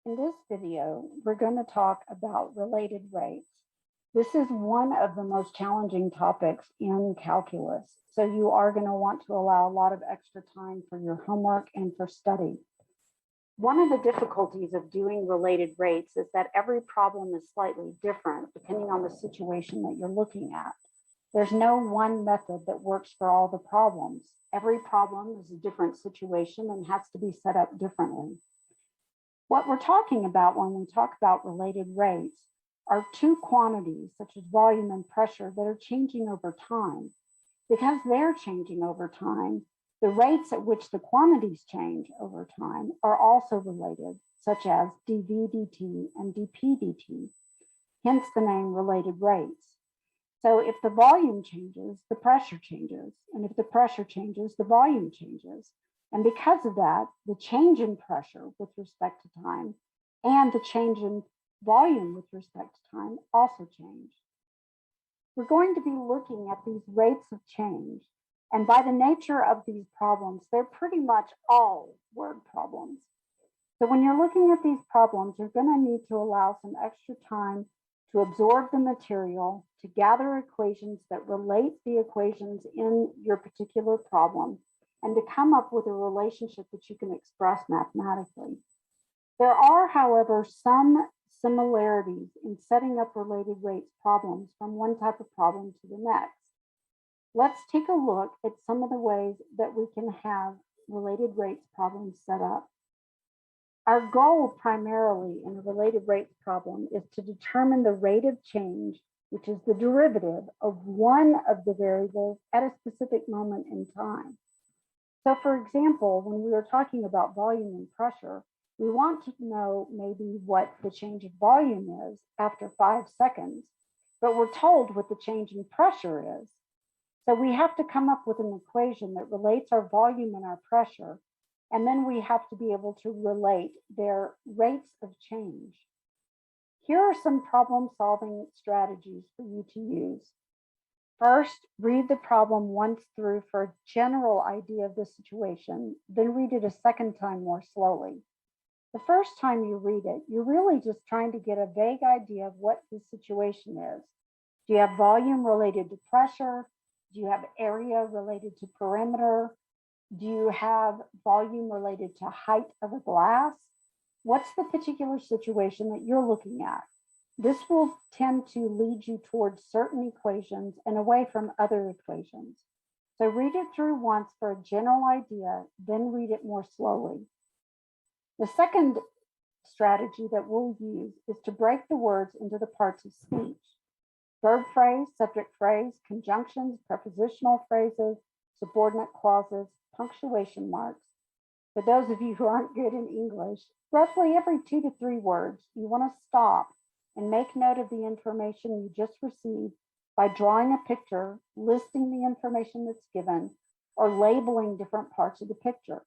In this video, we're going to talk about related rates. This is one of the most challenging topics in calculus, so you are going to want to allow a lot of extra time for your homework and for study. One of the difficulties of doing related rates is that every problem is slightly different depending on the situation that you're looking at. There's no one method that works for all the problems. Every problem is a different situation and has to be set up differently. What we're talking about when we talk about related rates are two quantities, such as volume and pressure, that are changing over time. Because they're changing over time, the rates at which the quantities change over time are also related, such as dV dt and dP dt, hence the name related rates. So if the volume changes, the pressure changes. And if the pressure changes, the volume changes. And because of that, the change in pressure with respect to time and the change in volume with respect to time also change. We're going to be looking at these rates of change. And by the nature of these problems, they're pretty much all word problems. So when you're looking at these problems, you're going to need to allow some extra time to absorb the material, to gather equations that relate the equations in your particular problem, and to come up with a relationship that you can express mathematically. There are, however, some similarities in setting up related rates problems from one type of problem to the next. Let's take a look at some of the ways that we can have related rates problems set up. Our goal primarily in a related rates problem is to determine the rate of change, which is the derivative of one of the variables at a specific moment in time. So for example, when we were talking about volume and pressure, we want to know maybe what the change of volume is after 5 seconds, but we're told what the change in pressure is. So we have to come up with an equation that relates our volume and our pressure, and then we have to be able to relate their rates of change. Here are some problem-solving strategies for you to use. First, read the problem once through for a general idea of the situation, then read it a second time more slowly. The first time you read it, you're really just trying to get a vague idea of what the situation is. Do you have volume related to pressure? Do you have area related to perimeter? Do you have volume related to height of a glass? What's the particular situation that you're looking at? This will tend to lead you towards certain equations and away from other equations. So read it through once for a general idea, then read it more slowly. The second strategy that we'll use is to break the words into the parts of speech. Verb phrase, subject phrase, conjunctions, prepositional phrases, subordinate clauses, punctuation marks. For those of you who aren't good in English, roughly every 2 to 3 words, you want to stop and make note of the information you just received by drawing a picture, listing the information that's given, or labeling different parts of the picture.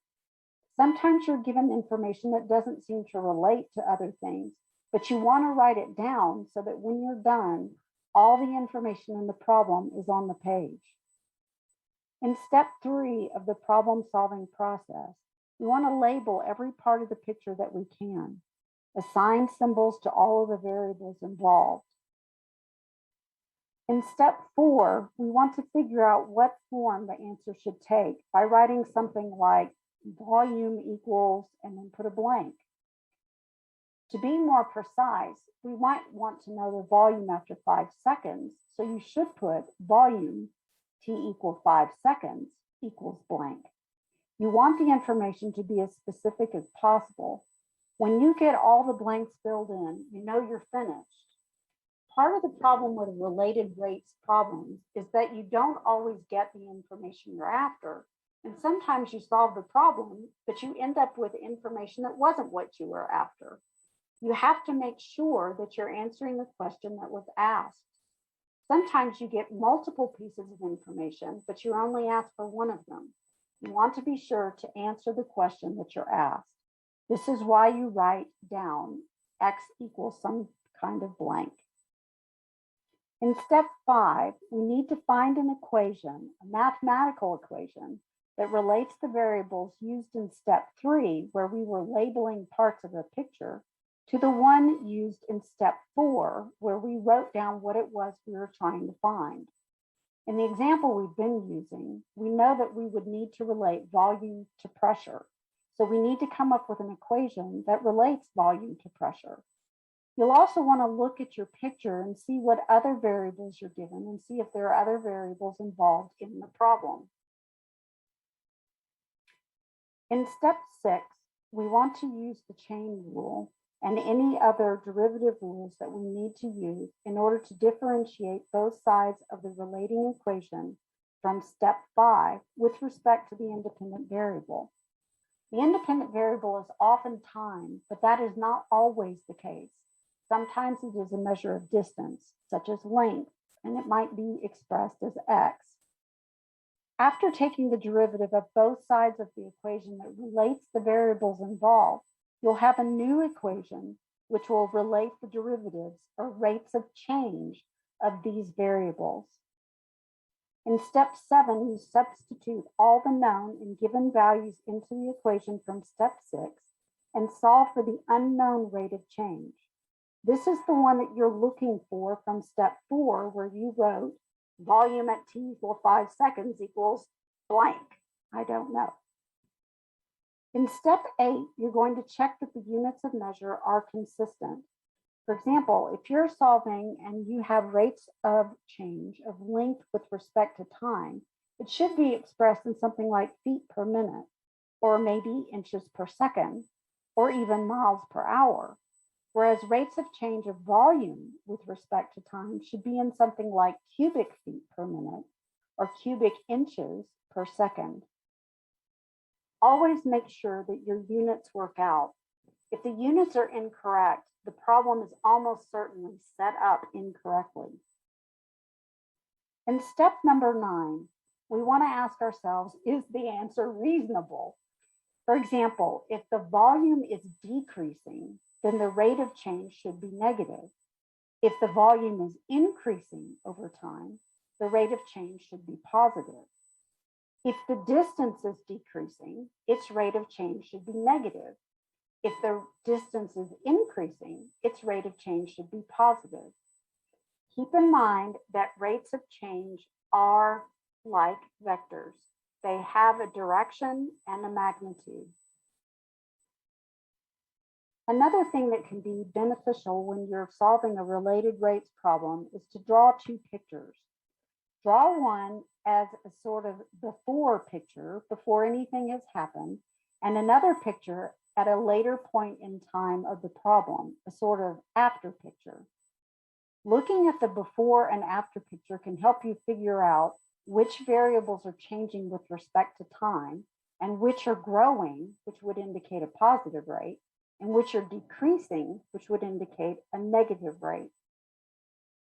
Sometimes you're given information that doesn't seem to relate to other things, but you want to write it down so that when you're done, all the information in the problem is on the page. In step 3 of the problem-solving process, we want to label every part of the picture that we can. Assign symbols to all of the variables involved. In step 4, we want to figure out what form the answer should take by writing something like volume equals and then put a blank. To be more precise, we might want to know the volume after 5 seconds, so you should put volume T equals 5 seconds equals blank. You want the information to be as specific as possible. When you get all the blanks filled in, you know you're finished. Part of the problem with related rates problems is that you don't always get the information you're after. And sometimes you solve the problem, but you end up with information that wasn't what you were after. You have to make sure that you're answering the question that was asked. Sometimes you get multiple pieces of information, but you're only asked for one of them. You want to be sure to answer the question that you're asked. This is why you write down X equals some kind of blank. In step 5, we need to find an equation, a mathematical equation, that relates the variables used in step 3, where we were labeling parts of a picture, to the one used in step 4, where we wrote down what it was we were trying to find. In the example we've been using, we know that we would need to relate volume to pressure. So we need to come up with an equation that relates volume to pressure. You'll also want to look at your picture and see what other variables you're given and see if there are other variables involved in the problem. In step 6, we want to use the chain rule and any other derivative rules that we need to use in order to differentiate both sides of the relating equation from step 5 with respect to the independent variable. The independent variable is often time, but that is not always the case. Sometimes it is a measure of distance, such as length, and it might be expressed as x. After taking the derivative of both sides of the equation that relates the variables involved, you'll have a new equation which will relate the derivatives or rates of change of these variables. In step 7, you substitute all the known and given values into the equation from step 6 and solve for the unknown rate of change. This is the one that you're looking for from step 4, where you wrote volume at t equals 5 seconds equals blank. I don't know. In step 8, you're going to check that the units of measure are consistent. For example, if you're solving and you have rates of change of length with respect to time, it should be expressed in something like feet per minute, or maybe inches per second, or even miles per hour. Whereas rates of change of volume with respect to time should be in something like cubic feet per minute or cubic inches per second. Always make sure that your units work out. If the units are incorrect, the problem is almost certainly set up incorrectly. In step number 9, we want to ask ourselves, is the answer reasonable? For example, if the volume is decreasing, then the rate of change should be negative. If the volume is increasing over time, the rate of change should be positive. If the distance is decreasing, its rate of change should be negative. If the distance is increasing, its rate of change should be positive. Keep in mind that rates of change are like vectors. They have a direction and a magnitude. Another thing that can be beneficial when you're solving a related rates problem is to draw 2 pictures. Draw one as a sort of before picture, before anything has happened, and another picture at a later point in time of the problem, a sort of after picture. Looking at the before and after picture can help you figure out which variables are changing with respect to time and which are growing, which would indicate a positive rate, and which are decreasing, which would indicate a negative rate.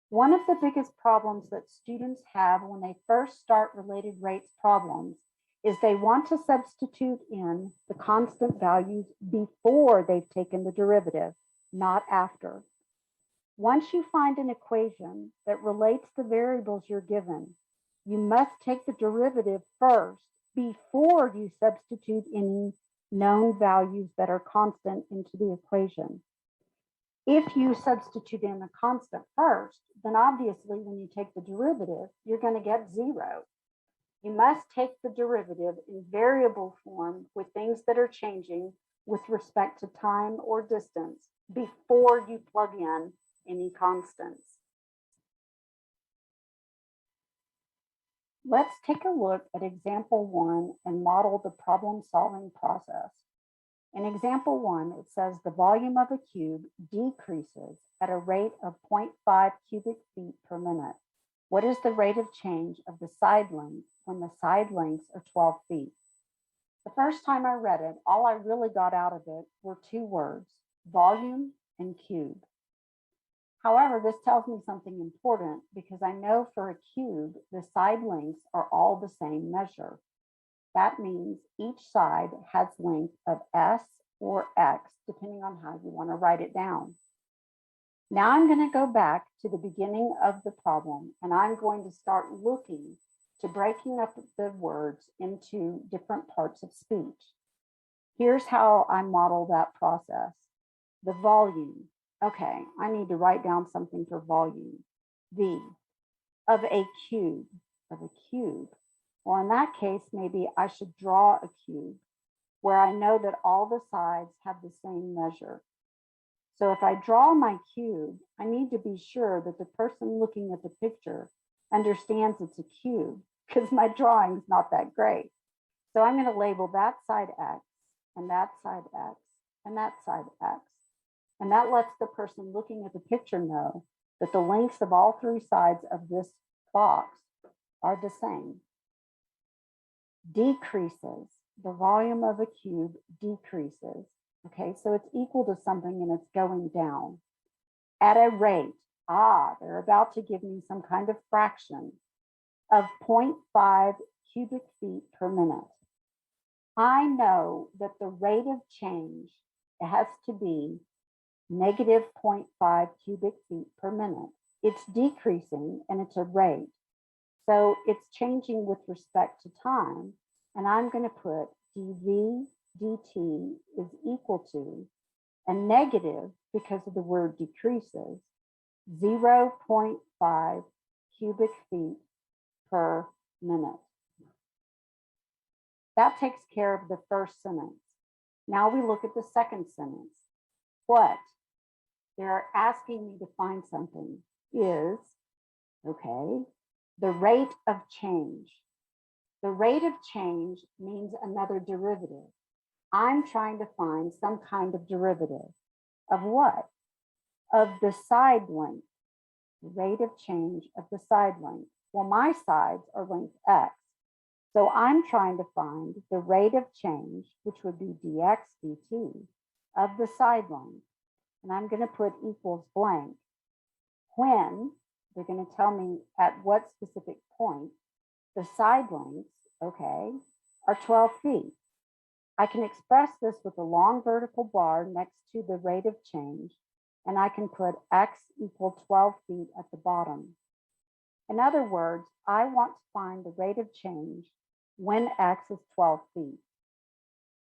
One of the biggest problems that students have when they first start related rates problems is they want to substitute in the constant values before they've taken the derivative, not after. Once you find an equation that relates the variables you're given, you must take the derivative first before you substitute any known values that are constant into the equation. If you substitute in a constant first, then obviously when you take the derivative, you're going to get 0. You must take the derivative in variable form with things that are changing with respect to time or distance before you plug in any constants. Let's take a look at example 1 and model the problem-solving process. In example 1, it says the volume of a cube decreases at a rate of 0.5 cubic feet per minute. What is the rate of change of the side length when the side lengths are 12 feet? The first time I read it, all I really got out of it were 2 words, volume and cube. However, this tells me something important because I know for a cube, the side lengths are all the same measure. That means each side has length of s or x, depending on how you want to write it down. Now I'm going to go back to the beginning of the problem, and I'm going to start looking to breaking up the words into different parts of speech. Here's how I model that process. The volume. Okay, I need to write down something for volume. V of a cube, of a cube. Well, in that case, maybe I should draw a cube where I know that all the sides have the same measure. So if I draw my cube, I need to be sure that the person looking at the picture understands it's a cube because my drawing's not that great. So I'm going to label that side X and that side X and that side X. And that lets the person looking at the picture know that the lengths of all three sides of this box are the same. Decreases. The volume of a cube decreases. Okay, so it's equal to something and it's going down at a rate. They're about to give me some kind of fraction of 0.5 cubic feet per minute. I know that the rate of change has to be negative 0.5 cubic feet per minute. It's decreasing and it's a rate. So it's changing with respect to time. And I'm going to put dv dt is equal to a negative, because of the word decreases, 0.5 cubic feet per minute. That takes care of the first sentence. Now we look at the second sentence. What they're asking me to find something is, okay, the rate of change. The rate of change means another derivative. I'm trying to find some kind of derivative of what? Of the side length, the rate of change of the side length. Well, my sides are length X. So I'm trying to find the rate of change, which would be dx dt, of the side length. And I'm going to put equals blank. When they're going to tell me at what specific point the side lengths, okay, are 12 feet. I can express this with a long vertical bar next to the rate of change, and I can put x equal 12 feet at the bottom. In other words, I want to find the rate of change when x is 12 feet.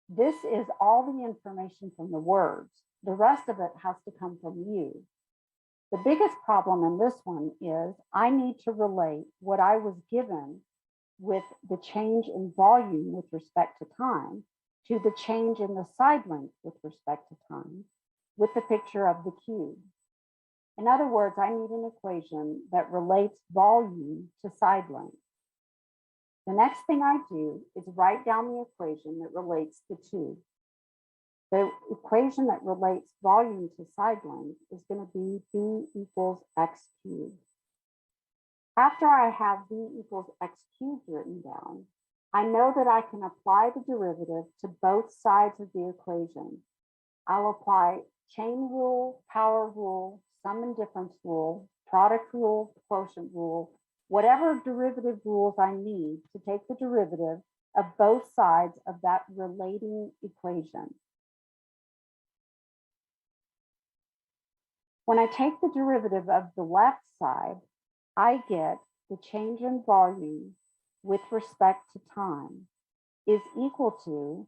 This is all the information from the words. The rest of it has to come from you. The biggest problem in this one is I need to relate what I was given with the change in volume with respect to time to the change in the side length with respect to time with the picture of the cube. In other words, I need an equation that relates volume to side length. The next thing I do is write down the equation that relates the two. The equation that relates volume to side length is going to be v equals x cubed. After I have v equals x cubed written down, I know that I can apply the derivative to both sides of the equation. I'll apply chain rule, power rule, sum and difference rule, product rule, quotient rule, whatever derivative rules I need to take the derivative of both sides of that relating equation. When I take the derivative of the left side, I get the change in volume with respect to time is equal to,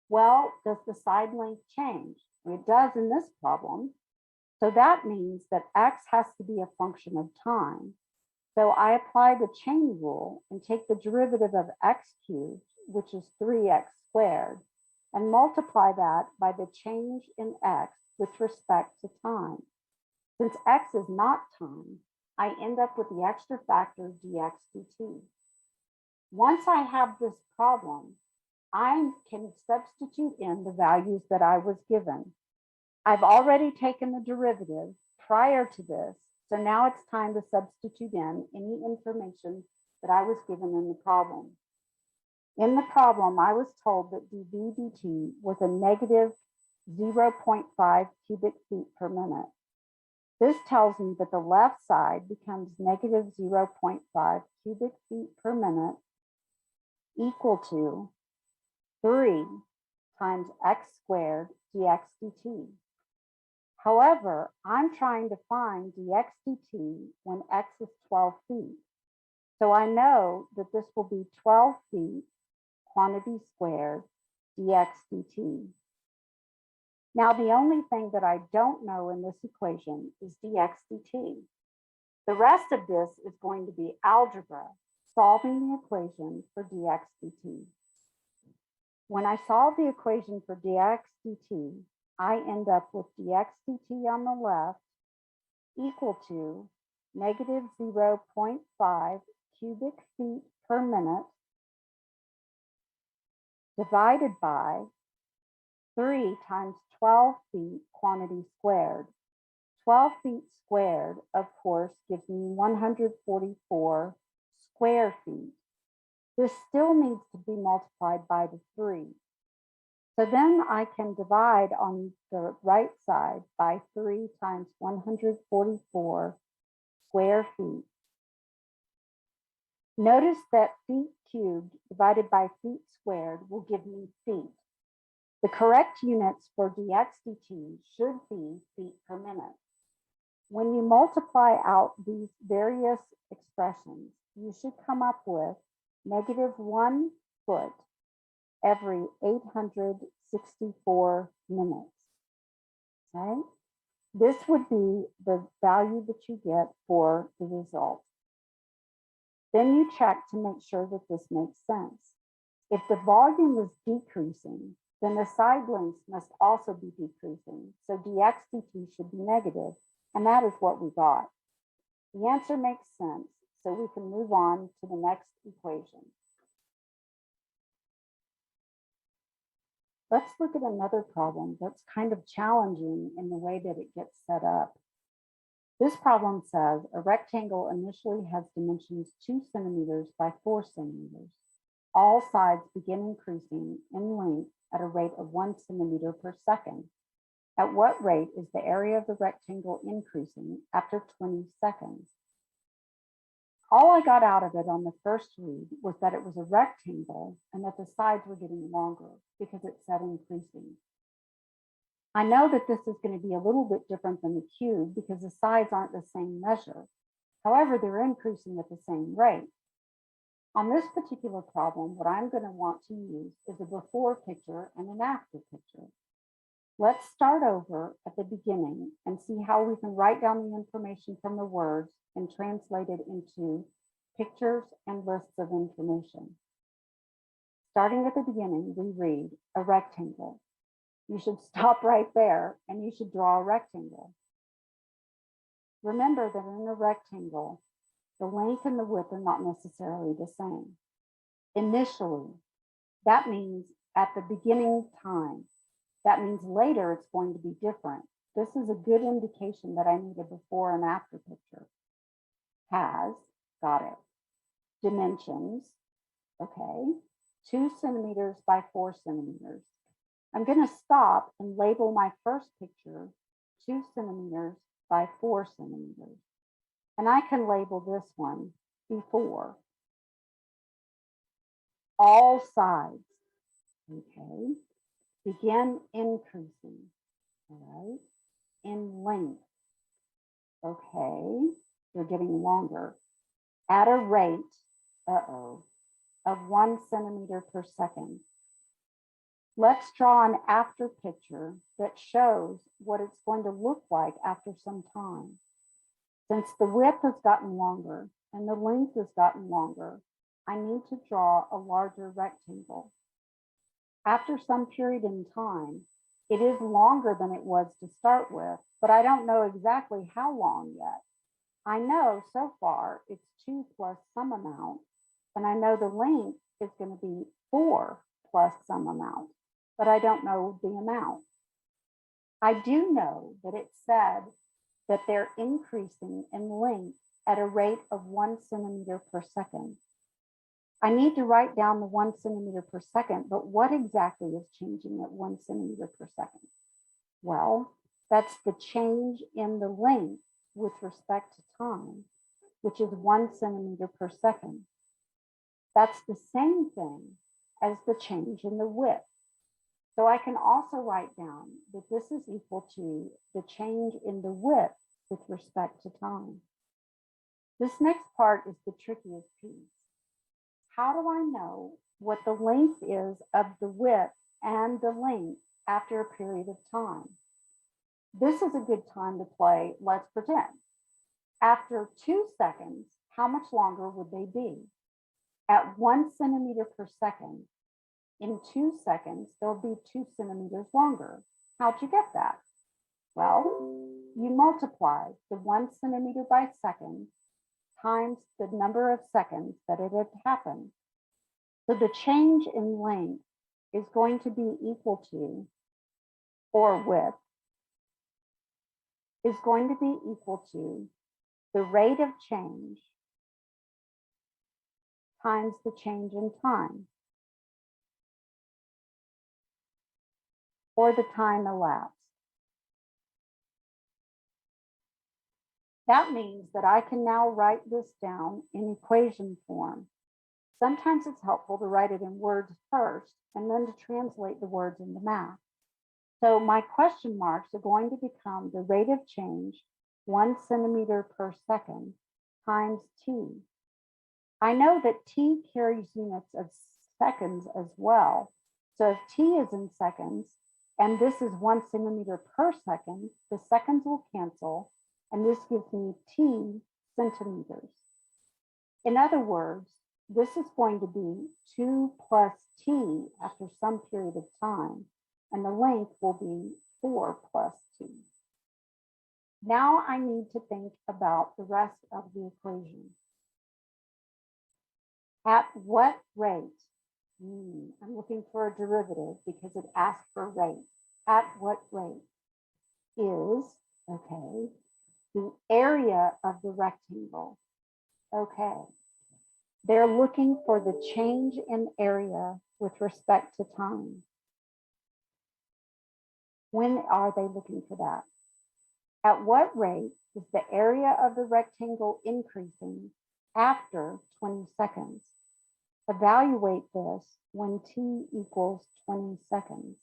well, does the side length change? It does in this problem. So that means that x has to be a function of time. So I apply the chain rule and take the derivative of x cubed, which is 3x squared, and multiply that by the change in x with respect to time. Since x is not time, I end up with the extra factor dx dt. Once I have this problem, I can substitute in the values that I was given. I've already taken the derivative prior to this, so now it's time to substitute in any information that I was given in the problem. In the problem, I was told that dv dt was a negative 0.5 cubic feet per minute. This tells me that the left side becomes negative 0.5 cubic feet per minute equal to 3 times x squared dx dt. However, I'm trying to find dx dt when x is 12 feet. So I know that this will be 12 feet quantity squared dx dt. Now, the only thing that I don't know in this equation is dx dt. The rest of this is going to be algebra, solving the equation for dx dt. When I solve the equation for dx dt, I end up with dx dt on the left equal to negative 0.5 cubic feet per minute divided by 3 times 12 feet quantity squared. 12 feet squared, of course, gives me 144 square feet. This still needs to be multiplied by the 3. So then I can divide on the right side by 3 times 144 square feet. Notice that feet cubed divided by feet squared will give me feet. The correct units for dx dt should be feet per minute. When you multiply out these various expressions, you should come up with negative 1 foot every 864 minutes. Okay? This would be the value that you get for the result. Then you check to make sure that this makes sense. If the volume is decreasing, then the side lengths must also be decreasing. So dx dt should be negative, and that is what we got. The answer makes sense, so we can move on to the next equation. Let's look at another problem that's kind of challenging in the way that it gets set up. This problem says a rectangle initially has dimensions 2 centimeters by 4 centimeters. All sides begin increasing in length at a rate of 1 centimeter per second. At what rate is the area of the rectangle increasing after 20 seconds? All I got out of it on the first read was that it was a rectangle and that the sides were getting longer because it said increasing. I know that this is going to be a little bit different than the cube because the sides aren't the same measure. However, they're increasing at the same rate. On this particular problem, what I'm going to want to use is a before picture and an after picture. Let's start over at the beginning and see how we can write down the information from the words and translate it into pictures and lists of information. Starting at the beginning, we read a rectangle. You should stop right there and you should draw a rectangle. Remember that in a rectangle, the length and the width are not necessarily the same. Initially, that means at the beginning time. That means later it's going to be different. This is a good indication that I need a before and after picture. Has, got it. Dimensions, okay. 2 centimeters by 4 centimeters. I'm going to stop and label my first picture 2 centimeters by 4 centimeters. And I can label this one before. All sides, okay, begin increasing, all right, in length. Okay, they're getting longer at a rate, of 1 centimeter per second. Let's draw an after picture that shows what it's going to look like after some time. Since the width has gotten longer and the length has gotten longer, I need to draw a larger rectangle. After some period in time, it is longer than it was to start with, but I don't know exactly how long yet. I know so far it's 2 plus some amount, and I know the length is going to be 4 plus some amount, but I don't know the amount. I do know that it said that they're increasing in length at a rate of 1 centimeter per second. I need to write down the 1 centimeter per second, but what exactly is changing at 1 centimeter per second? Well, that's the change in the length with respect to time, which is 1 centimeter per second. That's the same thing as the change in the width. So I can also write down that this is equal to the change in the width with respect to time. This next part is the trickiest piece. How do I know what the length is of the width and the length after a period of time. This is a good time to play Let's Pretend. After 2 seconds, how much longer would they be? At 1 centimeter per second, in 2 seconds, they'll be 2 centimeters longer. How'd you get that? Well, you multiply the 1 centimeter by second times the number of seconds that it had happened. So the change in length is going to be equal to, or width, is going to be equal to the rate of change times the change in time, or the time elapsed. That means that I can now write this down in equation form. Sometimes it's helpful to write it in words first and then to translate the words into math. So my question marks are going to become the rate of change, 1 centimeter per second, times t. I know that t carries units of seconds as well. So if t is in seconds, and this is 1 centimeter per second, the seconds will cancel, and this gives me t centimeters. In other words, this is going to be 2 plus t after some period of time, and the length will be 4 plus t. Now I need to think about the rest of the equation. At what rate? I'm looking for a derivative because it asks for rate. At what rate is, okay, the area of the rectangle? Okay. They're looking for the change in area with respect to time. When are they looking for that? At what rate is the area of the rectangle increasing after 20 seconds? Evaluate this when t equals 20 seconds.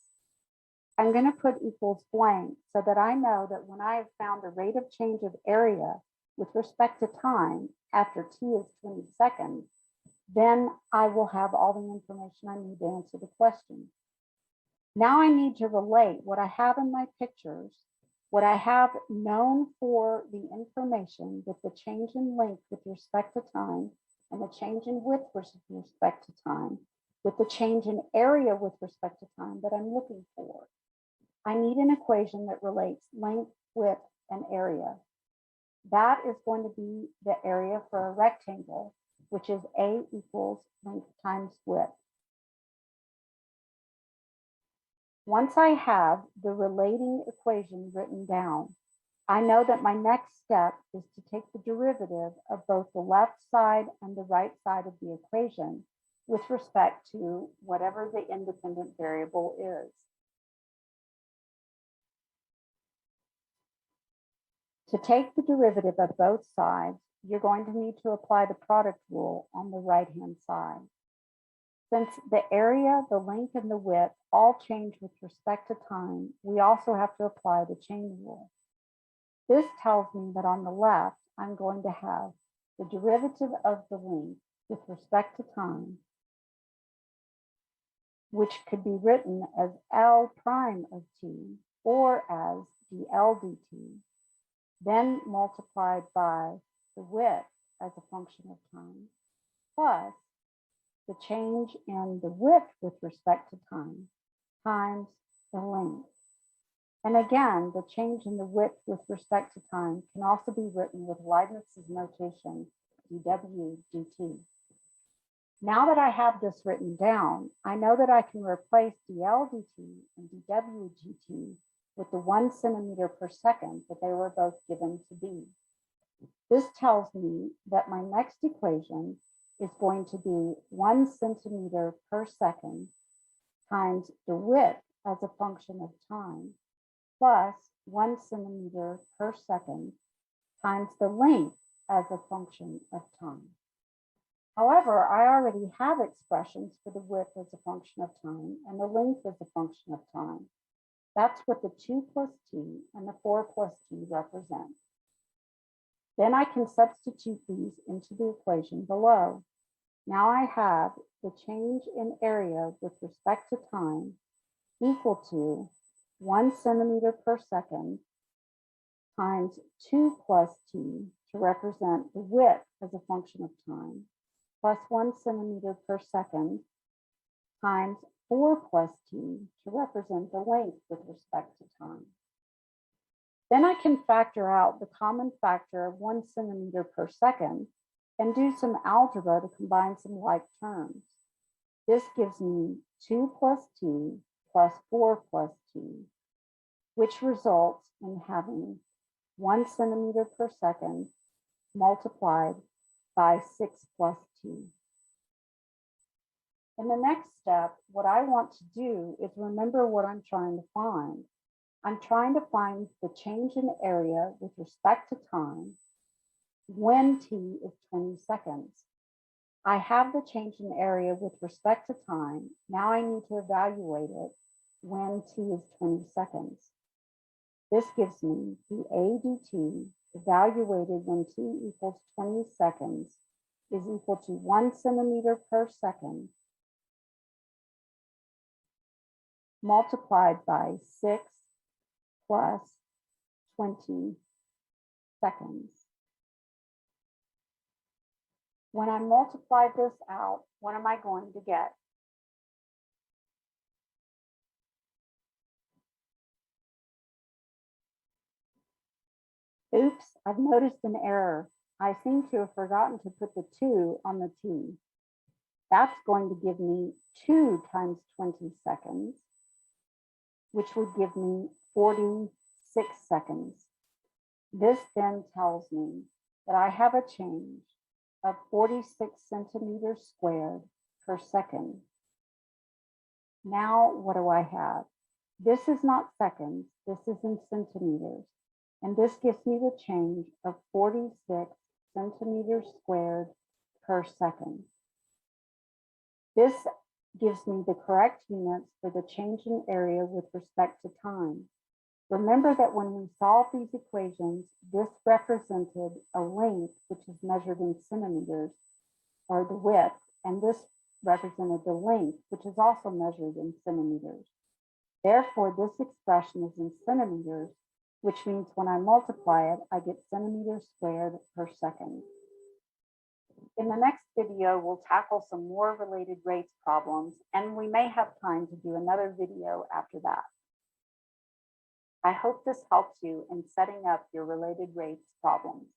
I'm going to put equals blank so that I know that when I have found the rate of change of area with respect to time after t is 20 seconds, then I will have all the information I need to answer the question. Now I need to relate what I have in my pictures, what I have known for the information with the change in length with respect to time and the change in width with respect to time, with the change in area with respect to time that I'm looking for. I need an equation that relates length, width, and area. That is going to be the area for a rectangle, which is A equals length times width. Once I have the relating equation written down, I know that my next step is to take the derivative of both the left side and the right side of the equation with respect to whatever the independent variable is. To take the derivative of both sides, you're going to need to apply the product rule on the right-hand side. Since the area, the length, and the width all change with respect to time, we also have to apply the chain rule. This tells me that on the left, I'm going to have the derivative of the length with respect to time, which could be written as L prime of t or as dL dt, then multiplied by the width as a function of time, plus the change in the width with respect to time times the length. And again, the change in the width with respect to time can also be written with Leibniz's notation, dw dt. Now that I have this written down, I know that I can replace dL dt and dw dt with the 1 centimeter per second that they were both given to be. This tells me that my next equation is going to be 1 centimeter per second times the width as a function of time plus 1 centimeter per second times the length as a function of time. However, I already have expressions for the width as a function of time and the length as a function of time. That's what the 2 plus t and the 4 plus t represent. Then I can substitute these into the equation below. Now I have the change in area with respect to time equal to 1 centimeter per second times 2 plus t to represent the width as a function of time, plus 1 centimeter per second times 4 plus t to represent the length with respect to time. Then I can factor out the common factor of 1 centimeter per second and do some algebra to combine some like terms. This gives me 2 plus t plus 4 plus t, which results in having 1 centimeter per second multiplied by 6 plus t. In the next step, what I want to do is remember what I'm trying to find. I'm trying to find the change in area with respect to time when t is 20 seconds. I have the change in area with respect to time. Now I need to evaluate it when t is 20 seconds. This gives me the a dt evaluated when t equals 20 seconds is equal to 1 centimeter per second multiplied by 6 plus 20 seconds. When I multiply this out, what am I going to get? Oops, I've noticed an error. I seem to have forgotten to put the 2 on the t. That's going to give me 2 times 20 seconds, which would give me 46 seconds. This then tells me that I have a change of 46 centimeters squared per second. Now, what do I have? This is not seconds, this is in centimeters. And this gives me the change of 46 centimeters squared per second. This gives me the correct units for the change in area with respect to time. Remember that when we solved these equations, this represented a length, which is measured in centimeters, or the width, and this represented the length, which is also measured in centimeters. Therefore, this expression is in centimeters, which means when I multiply it, I get centimeters squared per second. In the next video, we'll tackle some more related rates problems, and we may have time to do another video after that. I hope this helps you in setting up your related rates problems.